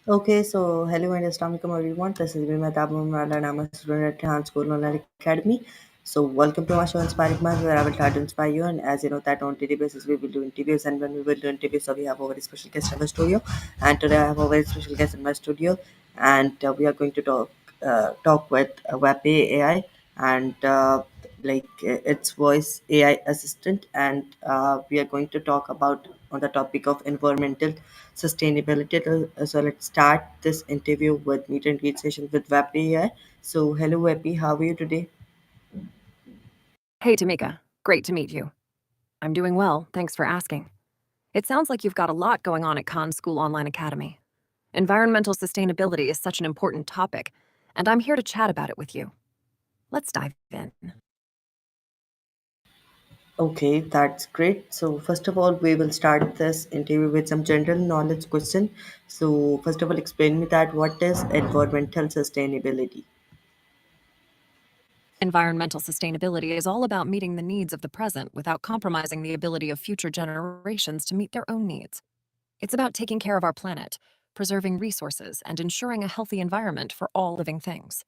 Okay, so hello and assalamualaikum everyone. This is Vimat Abumrala and I'm a student at Han School Online Academy. So welcome to our show Inspiring Minds where I will try to inspire you, and as you know that on daily basis we will do interviews, and when we will do interviews so we have a very special guest in the studio, and today I have a very special guest in my studio, and we are going to talk with Vapi AI, and its voice AI assistant, and we are going to talk about on the topic of environmental sustainability. So let's start this interview with meet and greet session with Vapi AI. So hello Vapi, how are you today? Hey, Tamika. Great to meet you. I'm doing well, thanks for asking. It sounds like you've got a lot going on at Khan School Online Academy. Environmental sustainability is such an important topic, and I'm here to chat about it with you. Let's dive in. Okay, that's great. So first of all, we will start this interview with some general knowledge question. So first of all, explain me that what is environmental sustainability? Environmental sustainability is all about meeting the needs of the present without compromising the ability of future generations to meet their own needs. It's about taking care of our planet, preserving resources, and ensuring a healthy environment for all living things.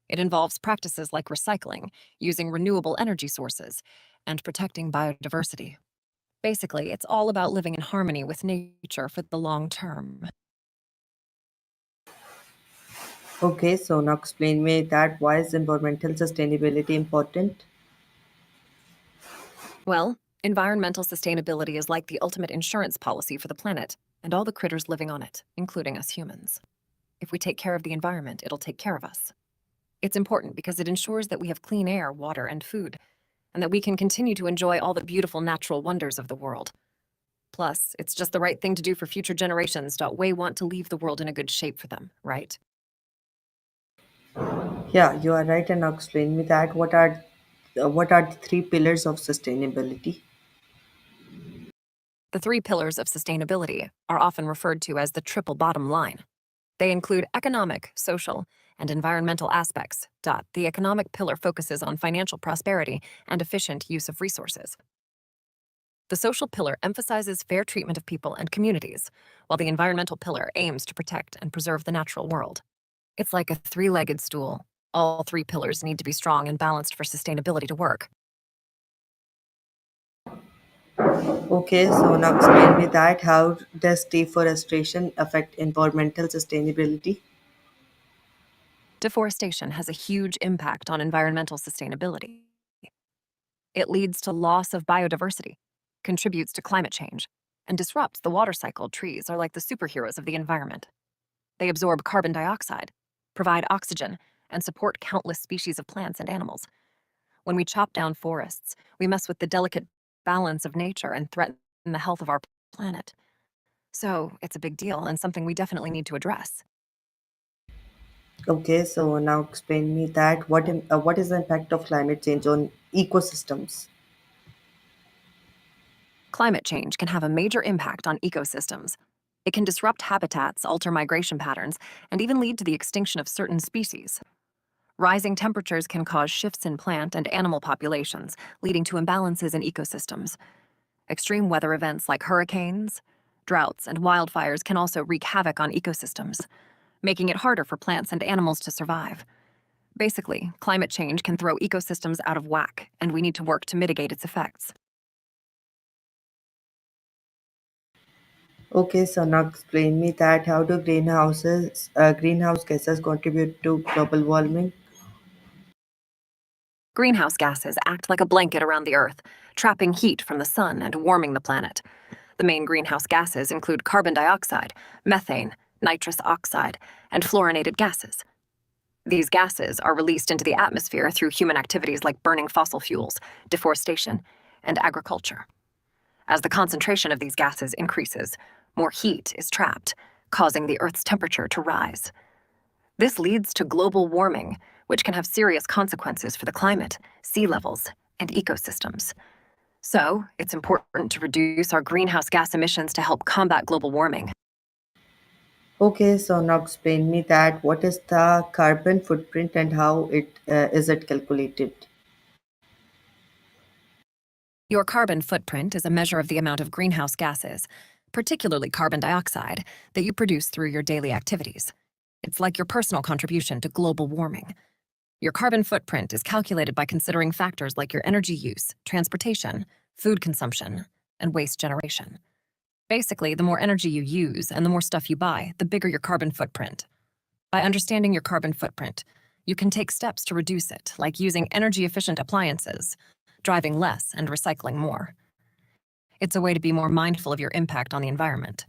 It involves practices like recycling, using renewable energy sources, and protecting biodiversity. Basically, it's all about living in harmony with nature for the long term. Okay, so now explain me that why is environmental sustainability important? Well, environmental sustainability is like the ultimate insurance policy for the planet and all the critters living on it, including us humans. If we take care of the environment, it'll take care of us. It's important because it ensures that we have clean air, water, and food, and that we can continue to enjoy all the beautiful natural wonders of the world. Plus, it's just the right thing to do for future generations. We want to leave the world in a good shape for them, right? Yeah, you are right. And now explain me that what are the three pillars of sustainability? The three pillars of sustainability are often referred to as the triple bottom line. They include economic, social, and environmental aspects. The economic pillar focuses on financial prosperity and efficient use of resources. The social pillar emphasizes fair treatment of people and communities, while the environmental pillar aims to protect and preserve the natural world. It's like a three-legged stool. All three pillars need to be strong and balanced for sustainability to work. Okay, so now explain me that how does deforestation affect environmental sustainability? Deforestation has a huge impact on environmental sustainability. It leads to loss of biodiversity, contributes to climate change, and disrupts the water cycle. Trees are like the superheroes of the environment. They absorb carbon dioxide, provide oxygen, and support countless species of plants and animals. When we chop down forests, we mess with the delicate balance of nature and threaten the health of our planet. So it's a big deal and something we definitely need to address. Okay, so now explain me that what is the impact of climate change on ecosystems? Climate change can have a major impact on ecosystems. It can disrupt habitats, alter migration patterns, and even lead to the extinction of certain species. Rising temperatures can cause shifts in plant and animal populations, leading to imbalances in ecosystems. Extreme weather events like hurricanes, droughts, and wildfires can also wreak havoc on ecosystems, making it harder for plants and animals to survive. Basically, climate change can throw ecosystems out of whack, and we need to work to mitigate its effects. Okay, so now explain me that how do greenhouse gases contribute to global warming? Greenhouse gases act like a blanket around the Earth, trapping heat from the sun and warming the planet. The main greenhouse gases include carbon dioxide, methane, nitrous oxide, and fluorinated gases. These gases are released into the atmosphere through human activities like burning fossil fuels, deforestation, and agriculture. As the concentration of these gases increases, more heat is trapped, causing the Earth's temperature to rise. This leads to global warming, which can have serious consequences for the climate, sea levels, and ecosystems. So, it's important to reduce our greenhouse gas emissions to help combat global warming. Okay, so now explain me that what is the carbon footprint and how it is it calculated? Your carbon footprint is a measure of the amount of greenhouse gases, particularly carbon dioxide, that you produce through your daily activities. It's like your personal contribution to global warming. Your carbon footprint is calculated by considering factors like your energy use, transportation, food consumption, and waste generation. Basically, the more energy you use and the more stuff you buy, the bigger your carbon footprint. By understanding your carbon footprint, you can take steps to reduce it, like using energy-efficient appliances, driving less, and recycling more. It's a way to be more mindful of your impact on the environment.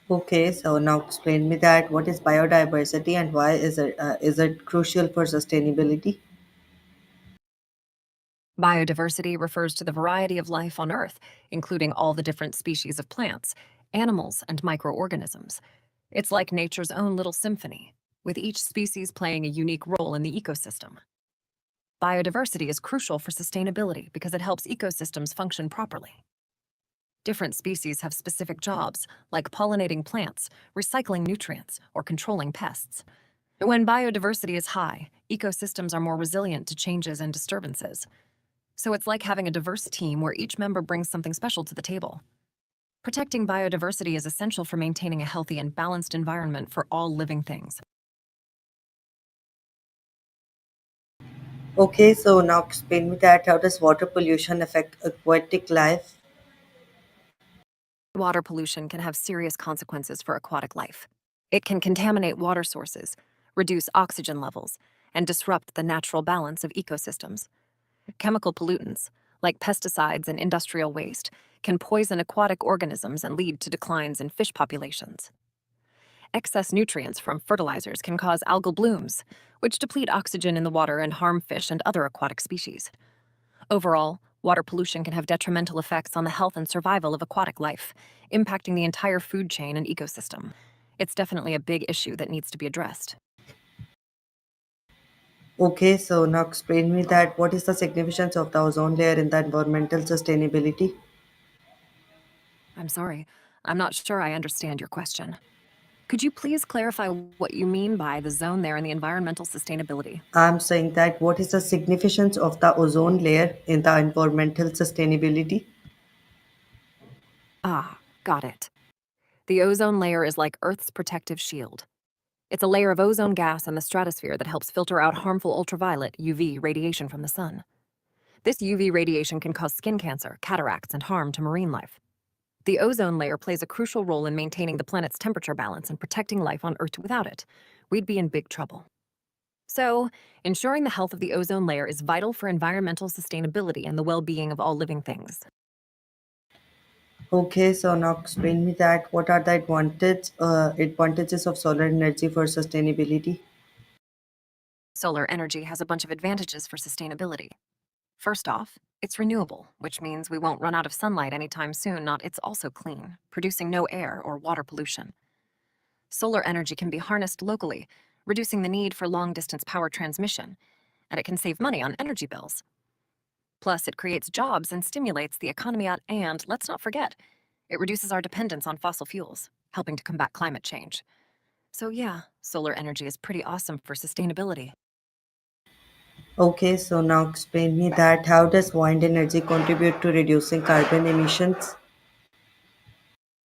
Okay, so now explain me that what is biodiversity and why is it crucial for sustainability? Biodiversity refers to the variety of life on Earth, including all the different species of plants, animals, and microorganisms. It's like nature's own little symphony, with each species playing a unique role in the ecosystem. Biodiversity is crucial for sustainability because it helps ecosystems function properly. Different species have specific jobs, like pollinating plants, recycling nutrients, or controlling pests. When biodiversity is high, ecosystems are more resilient to changes and disturbances. So it's like having a diverse team where each member brings something special to the table. Protecting biodiversity is essential for maintaining a healthy and balanced environment for all living things. Okay, so now explain me that how does water pollution affect aquatic life? Water pollution can have serious consequences for aquatic life. It can contaminate water sources, reduce oxygen levels, and disrupt the natural balance of ecosystems. Chemical pollutants, like pesticides and industrial waste, can poison aquatic organisms and lead to declines in fish populations. Excess nutrients from fertilizers can cause algal blooms, which deplete oxygen in the water and harm fish and other aquatic species. Overall, water pollution can have detrimental effects on the health and survival of aquatic life, impacting the entire food chain and ecosystem. It's definitely a big issue that needs to be addressed. Okay, so now explain me that what is the significance of the ozone layer in the environmental sustainability? I'm sorry, I'm not sure I understand your question. Could you please clarify what you mean by the zone there in the environmental sustainability? I'm saying that what is the significance of the ozone layer in the environmental sustainability? Ah, got it. The ozone layer is like Earth's protective shield. It's a layer of ozone gas in the stratosphere that helps filter out harmful ultraviolet UV radiation from the sun. This UV radiation can cause skin cancer, cataracts, and harm to marine life. The ozone layer plays a crucial role in maintaining the planet's temperature balance and protecting life on Earth. Without it, we'd be in big trouble. So, ensuring the health of the ozone layer is vital for environmental sustainability and the well-being of all living things. Okay, so now explain me that what are the advantages of solar energy for sustainability? Solar energy has a bunch of advantages for sustainability. First off, it's renewable, which means we won't run out of sunlight anytime soon. Not It's also clean, producing no air or water pollution. Solar energy can be harnessed locally, reducing the need for long-distance power transmission, and it can save money on energy bills. Plus, it creates jobs and stimulates the economy and let's not forget, it reduces our dependence on fossil fuels, helping to combat climate change. So yeah, solar energy is pretty awesome for sustainability. Okay, so now explain me that how does wind energy contribute to reducing carbon emissions?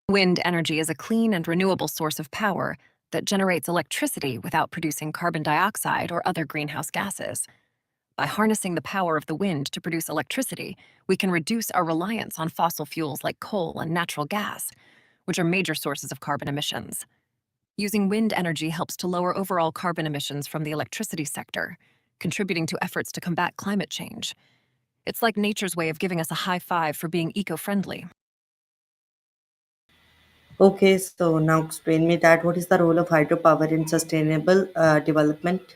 Wind energy is a clean and renewable source of power that generates electricity without producing carbon dioxide or other greenhouse gases. By harnessing the power of the wind to produce electricity, we can reduce our reliance on fossil fuels like coal and natural gas, which are major sources of carbon emissions. Using wind energy helps to lower overall carbon emissions from the electricity sector, contributing to efforts to combat climate change. It's like nature's way of giving us a high five for being eco-friendly. Okay, so now explain me that what is the role of hydropower in sustainable development?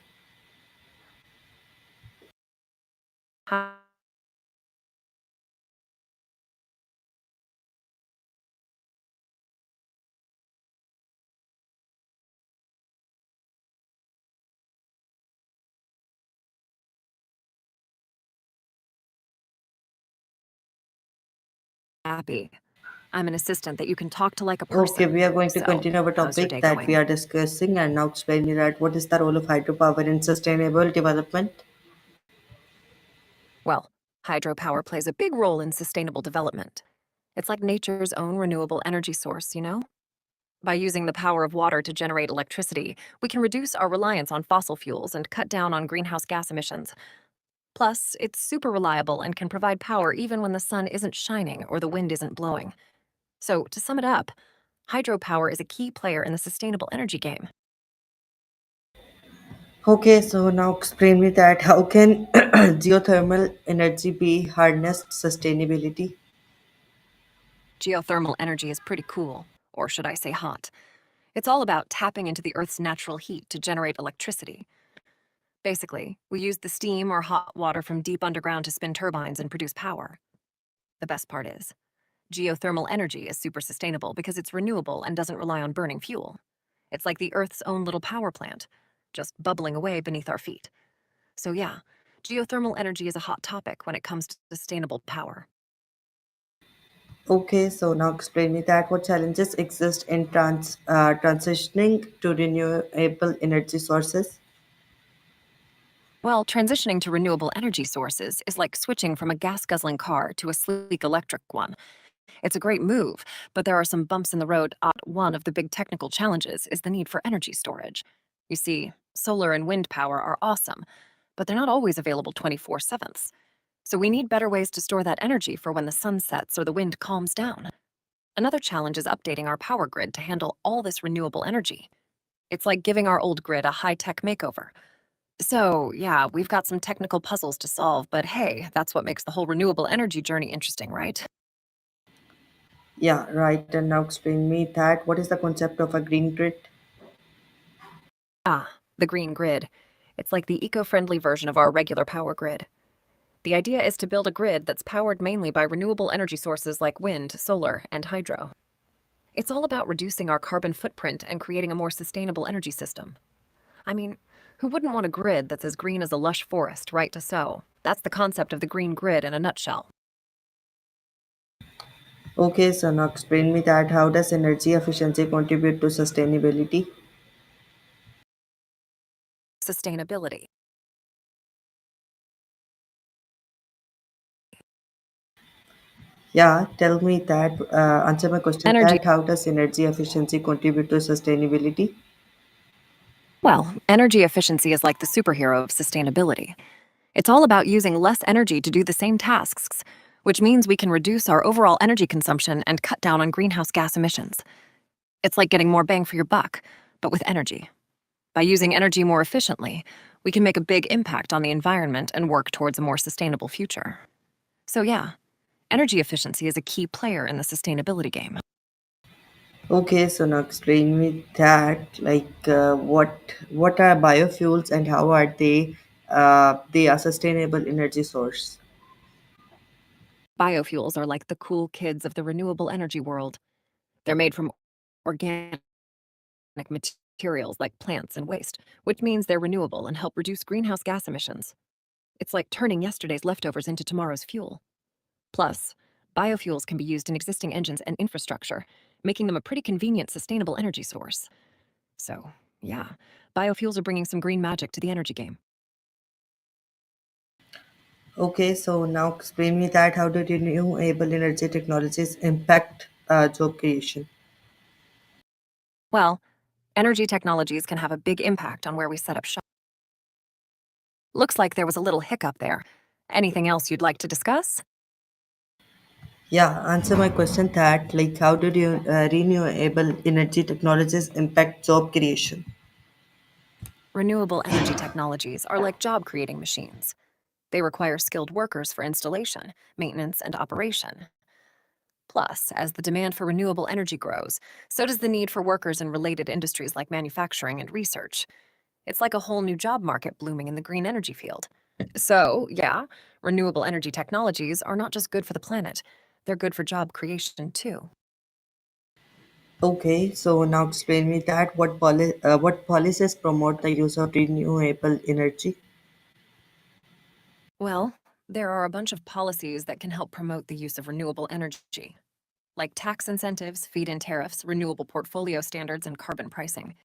Vapi. I'm an assistant that you can talk to like a Okay, person. we are going to So, continue our how's your topic day that we going? are discussing, and now explain me that what is the role of hydropower in sustainable development? Well, hydropower plays a big role in sustainable development. It's like nature's own renewable energy source, you know? By using the power of water to generate electricity, we can reduce our reliance on fossil fuels and cut down on greenhouse gas emissions. Plus, it's super reliable and can provide power even when the sun isn't shining or the wind isn't blowing. So, to sum it up, hydropower is a key player in the sustainable energy game. Okay, so now explain me that how can geothermal energy be harnessed sustainability? Geothermal energy is pretty cool, or should I say hot. It's all about tapping into the Earth's natural heat to generate electricity. Basically, we use the steam or hot water from deep underground to spin turbines and produce power. The best part is, geothermal energy is super sustainable because it's renewable and doesn't rely on burning fuel. It's like the Earth's own little power plant, just bubbling away beneath our feet. So, yeah, geothermal energy is a hot topic when it comes to sustainable power. Okay, so now explain me that what challenges exist in transitioning to renewable energy sources? Well, transitioning to renewable energy sources is like switching from a gas guzzling car to a sleek electric one. It's a great move, but there are some bumps in the road. One of the big technical challenges is the need for energy storage. You see, solar and wind power are awesome, but they're not always available 24/7. So we need better ways to store that energy for when the sun sets or the wind calms down. Another challenge is updating our power grid to handle all this renewable energy. It's like giving our old grid a high tech makeover. So, yeah, we've got some technical puzzles to solve, but hey, that's what makes the whole renewable energy journey interesting, right? Yeah, right. And now explain me that what is the concept of a green grid? Ah, the green grid. It's like the eco friendly version of our regular power grid. The idea is to build a grid that's powered mainly by renewable energy sources like wind, solar, and hydro. It's all about reducing our carbon footprint and creating a more sustainable energy system. I mean, who wouldn't want a grid that's as green as a lush forest, right to sow? That's the concept of the green grid in a nutshell. Okay, so now explain me that how does energy efficiency contribute to sustainability? Sustainability. Yeah, tell me that, answer my question Energy. that how does energy efficiency contribute to sustainability? Well, energy efficiency is like the superhero of sustainability. It's all about using less energy to do the same tasks, which means we can reduce our overall energy consumption and cut down on greenhouse gas emissions. It's like getting more bang for your buck, but with energy. By using energy more efficiently, we can make a big impact on the environment and work towards a more sustainable future. So, yeah, energy efficiency is a key player in the sustainability game. Okay, so now explain me that what are biofuels and how are they are sustainable energy source? Biofuels are like the cool kids of the renewable energy world. They're made from organic materials like plants and waste, which means they're renewable and help reduce greenhouse gas emissions. It's like turning yesterday's leftovers into tomorrow's fuel. Plus, biofuels can be used in existing engines and infrastructure, making them a pretty convenient, sustainable energy source. So, yeah, biofuels are bringing some green magic to the energy game. Okay, so now explain me that how do renewable energy technologies impact job creation? Well, energy technologies can have a big impact on where we set up shop. Looks like there was a little hiccup there. Anything else you'd like to discuss? Yeah, answer my question that how do renewable energy technologies impact job creation? Renewable energy technologies are like job creating machines. They require skilled workers for installation, maintenance, and operation. Plus, as the demand for renewable energy grows, so does the need for workers in related industries like manufacturing and research. It's like a whole new job market blooming in the green energy field. So, yeah, renewable energy technologies are not just good for the planet, they're good for job creation too. Okay, so now explain me that what policies promote the use of renewable energy? Well, there are a bunch of policies that can help promote the use of renewable energy, like tax incentives, feed in tariffs, renewable portfolio standards, and carbon pricing.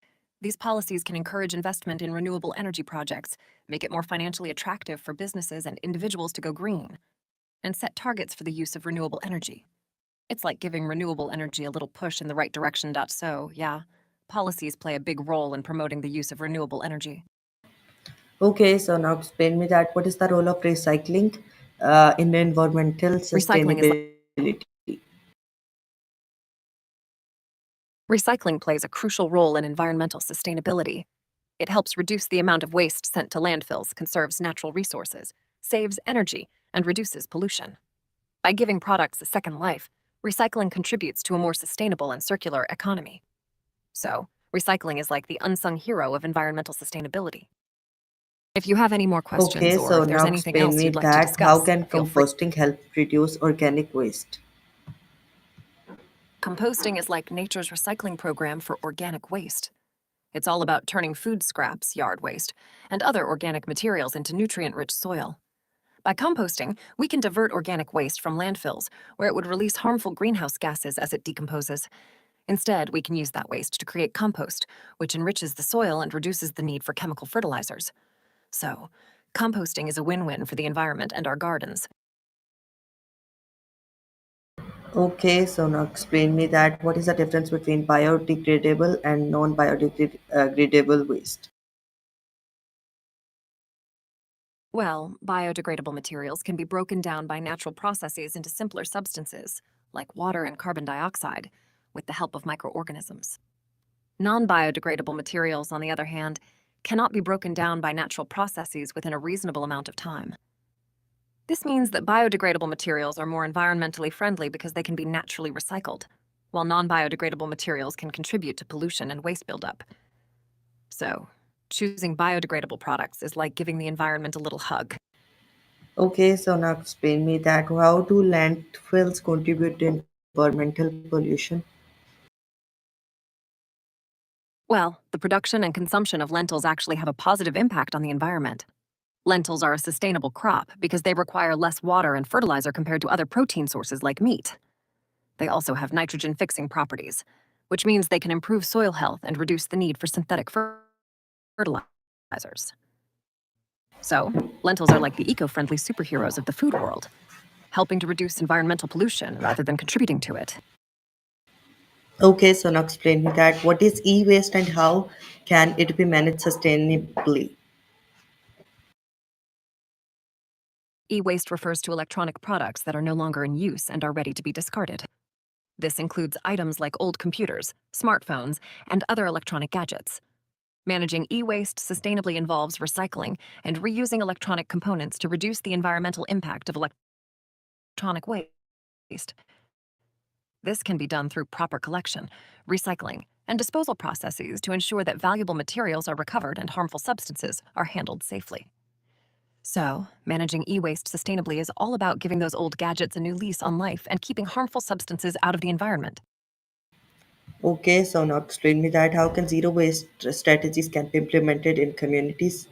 These policies can encourage investment in renewable energy projects, make it more financially attractive for businesses and individuals to go green, and set targets for the use of renewable energy. It's like giving renewable energy a little push in the right direction. So, yeah, policies play a big role in promoting the use of renewable energy. Okay, so now explain me that what is the role of recycling in environmental Recycling is sustainability? Recycling plays a crucial role in environmental sustainability. It helps reduce the amount of waste sent to landfills, conserves natural resources, saves energy, and reduces pollution. By giving products a second life, recycling contributes to a more sustainable and circular economy. So, recycling is like the unsung hero of environmental sustainability. If you have any more questions Okay, or so if there's now anything explain else me you'd like to that how discuss, can feel free. composting help reduce organic waste? Composting is like nature's recycling program for organic waste. It's all about turning food scraps, yard waste, and other organic materials into nutrient rich soil. By composting, we can divert organic waste from landfills, where it would release harmful greenhouse gases as it decomposes. Instead, we can use that waste to create compost, which enriches the soil and reduces the need for chemical fertilizers. So, composting is a win win for the environment and our gardens. Okay, so now explain me that what is the difference between biodegradable and non-biodegradable waste? Well, biodegradable materials can be broken down by natural processes into simpler substances, like water and carbon dioxide, with the help of microorganisms. Non biodegradable materials, on the other hand, cannot be broken down by natural processes within a reasonable amount of time. This means that biodegradable materials are more environmentally friendly because they can be naturally recycled, while non biodegradable materials can contribute to pollution and waste buildup. So, choosing biodegradable products is like giving the environment a little hug. Okay, so now explain me that how do landfills contribute to environmental pollution? Well, the production and consumption of lentils actually have a positive impact on the environment. Lentils are a sustainable crop because they require less water and fertilizer compared to other protein sources like meat. They also have nitrogen fixing properties, which means they can improve soil health and reduce the need for synthetic fertilizers. So, lentils are like the eco friendly superheroes of the food world, helping to reduce environmental pollution rather than contributing to it. Okay, so now explain me that what is e-waste and how can it be managed sustainably? E waste refers to electronic products that are no longer in use and are ready to be discarded. This includes items like old computers, smartphones, and other electronic gadgets. Managing e waste sustainably involves recycling and reusing electronic components to reduce the environmental impact of electronic waste. This can be done through proper collection, recycling, and disposal processes to ensure that valuable materials are recovered and harmful substances are handled safely. So, managing e waste sustainably is all about giving those old gadgets a new lease on life and keeping harmful substances out of the environment. Okay, so now explain me that how can zero waste strategies can be implemented in communities?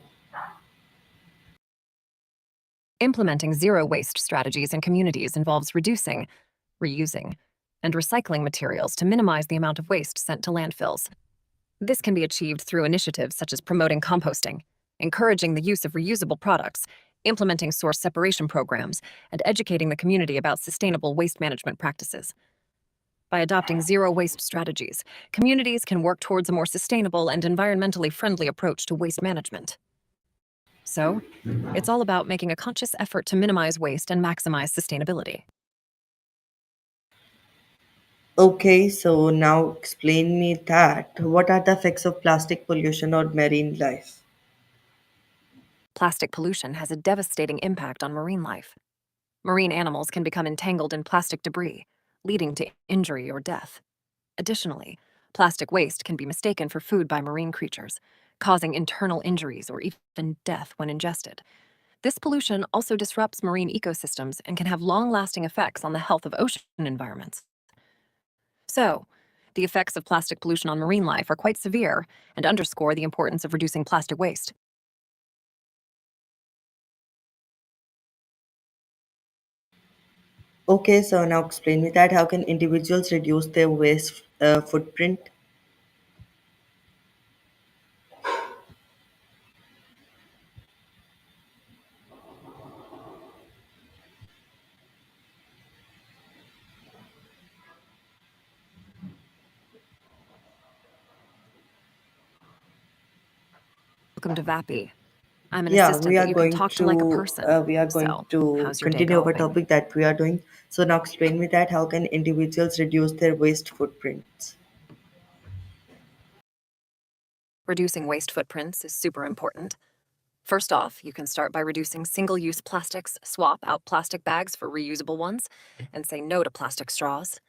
Implementing zero waste strategies in communities involves reducing, reusing, and recycling materials to minimize the amount of waste sent to landfills. This can be achieved through initiatives such as promoting composting, encouraging the use of reusable products, implementing source separation programs, and educating the community about sustainable waste management practices. By adopting zero waste strategies, communities can work towards a more sustainable and environmentally friendly approach to waste management. So, it's all about making a conscious effort to minimize waste and maximize sustainability. Okay, so now explain me that what are the effects of plastic pollution on marine life? Plastic pollution has a devastating impact on marine life. Marine animals can become entangled in plastic debris, leading to injury or death. Additionally, plastic waste can be mistaken for food by marine creatures, causing internal injuries or even death when ingested. This pollution also disrupts marine ecosystems and can have long lasting effects on the health of ocean environments. So, the effects of plastic pollution on marine life are quite severe and underscore the importance of reducing plastic waste. Okay, so now explain me that how can individuals reduce their waste footprint? Welcome to Vapi. I'm an Yeah, assistant that you can talk to like a person. we are going So, to how's your day continue our going? topic that we are doing. So now explain me that how can individuals reduce their waste footprints? Reducing waste footprints is super important. First off, you can start by reducing single use plastics, swap out plastic bags for reusable ones, and say no to plastic straws.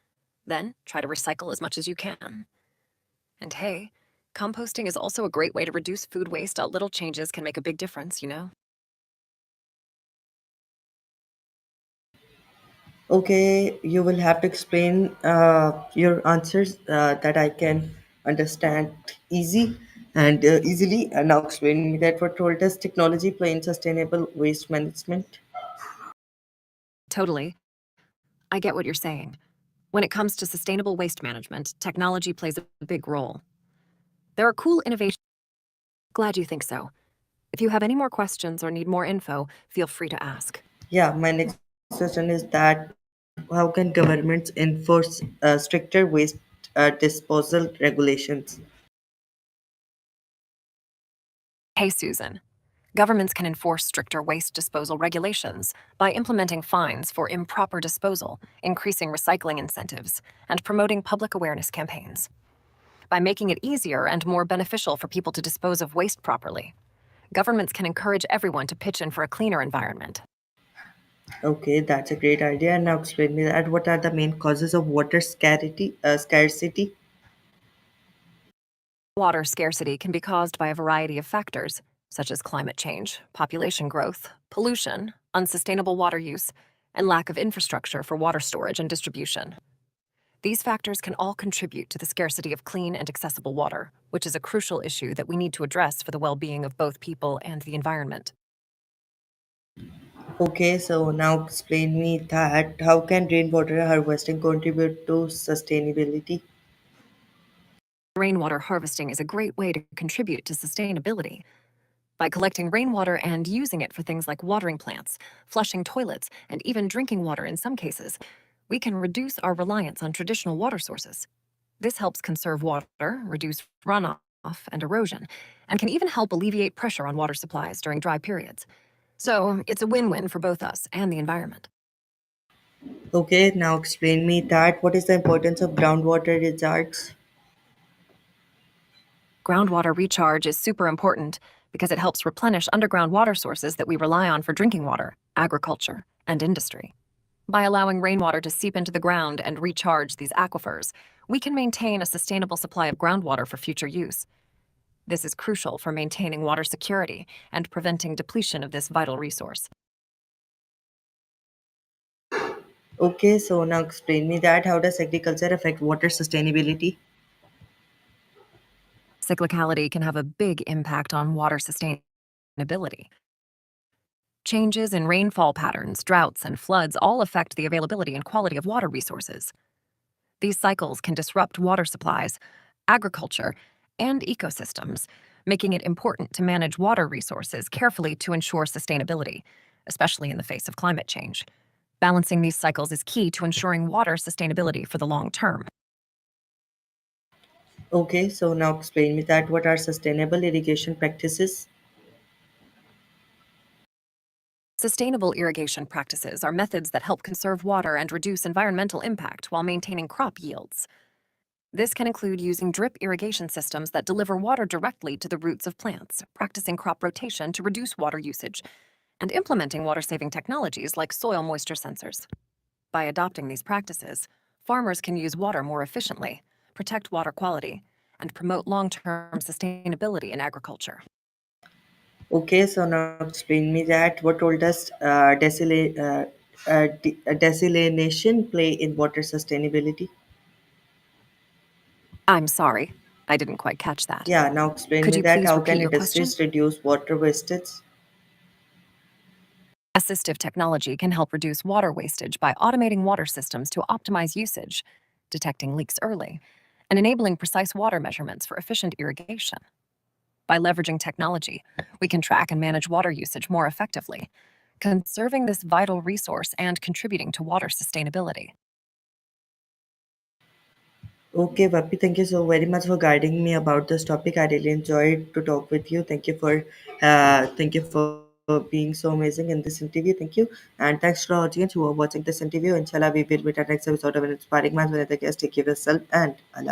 Then, try to recycle as much as you can. And hey, composting is also a great way to reduce food waste. Little changes can make a big difference. Okay, you will have to explain your answers that I can understand easy and easily. And now explain me that what role does technology play in sustainable waste management? Totally. I get what you're saying. When it comes to sustainable waste management, technology plays a big role. There are cool innovations. Glad you think so. If you have any more questions or need more info, feel free to ask. Yeah, my next question is that how can governments enforce stricter waste disposal regulations? Hey, Susan. Governments can enforce stricter waste disposal regulations by implementing fines for improper disposal, increasing recycling incentives, and promoting public awareness campaigns. By making it easier and more beneficial for people to dispose of waste properly, governments can encourage everyone to pitch in for a cleaner environment. Okay, that's a great idea. Now explain me that what are the main causes of water scarcity? Scarcity. Water scarcity can be caused by a variety of factors, such as climate change, population growth, pollution, unsustainable water use, and lack of infrastructure for water storage and distribution. These factors can all contribute to the scarcity of clean and accessible water, which is a crucial issue that we need to address for the well being of both people and the environment. Okay, so now explain me that how can rainwater harvesting contribute to sustainability? Rainwater harvesting is a great way to contribute to sustainability. By collecting rainwater and using it for things like watering plants, flushing toilets, and even drinking water in some cases, we can reduce our reliance on traditional water sources. This helps conserve water, reduce runoff and erosion, and can even help alleviate pressure on water supplies during dry periods. So it's a win win for both us and the environment. Okay, now explain me that what is the importance of groundwater recharge? Groundwater recharge is super important because it helps replenish underground water sources that we rely on for drinking water, agriculture, and industry. By allowing rainwater to seep into the ground and recharge these aquifers, we can maintain a sustainable supply of groundwater for future use. This is crucial for maintaining water security and preventing depletion of this vital resource. Okay, so now explain me that how does agriculture affect water sustainability? Cyclicality can have a big impact on water sustainability. Changes in rainfall patterns, droughts, and floods all affect the availability and quality of water resources. These cycles can disrupt water supplies, agriculture, and ecosystems, making it important to manage water resources carefully to ensure sustainability, especially in the face of climate change. Balancing these cycles is key to ensuring water sustainability for the long term. Okay, so now explain me that what are sustainable irrigation practices? Sustainable irrigation practices are methods that help conserve water and reduce environmental impact while maintaining crop yields. This can include using drip irrigation systems that deliver water directly to the roots of plants, practicing crop rotation to reduce water usage, and implementing water-saving technologies like soil moisture sensors. By adopting these practices, farmers can use water more efficiently, protect water quality, and promote long-term sustainability in agriculture. Okay, so now explain me that what role does desalination play in water sustainability? I'm sorry, I didn't quite catch that. Yeah, now explain Could me you that please how repeat can your question? industries reduce water wastage? Assistive technology can help reduce water wastage by automating water systems to optimize usage, detecting leaks early, and enabling precise water measurements for efficient irrigation. By leveraging technology, we can track and manage water usage more effectively, conserving this vital resource and contributing to water sustainability. Okay, Vapi, thank you so very much for guiding me about this topic. I really enjoyed to talk with you. Thank you for being so amazing in this interview. Thank you, and thanks to our audience who are watching this interview. Inshallah, we will meet at next episode of an inspiring man with another guest. Take care of yourself and Allah.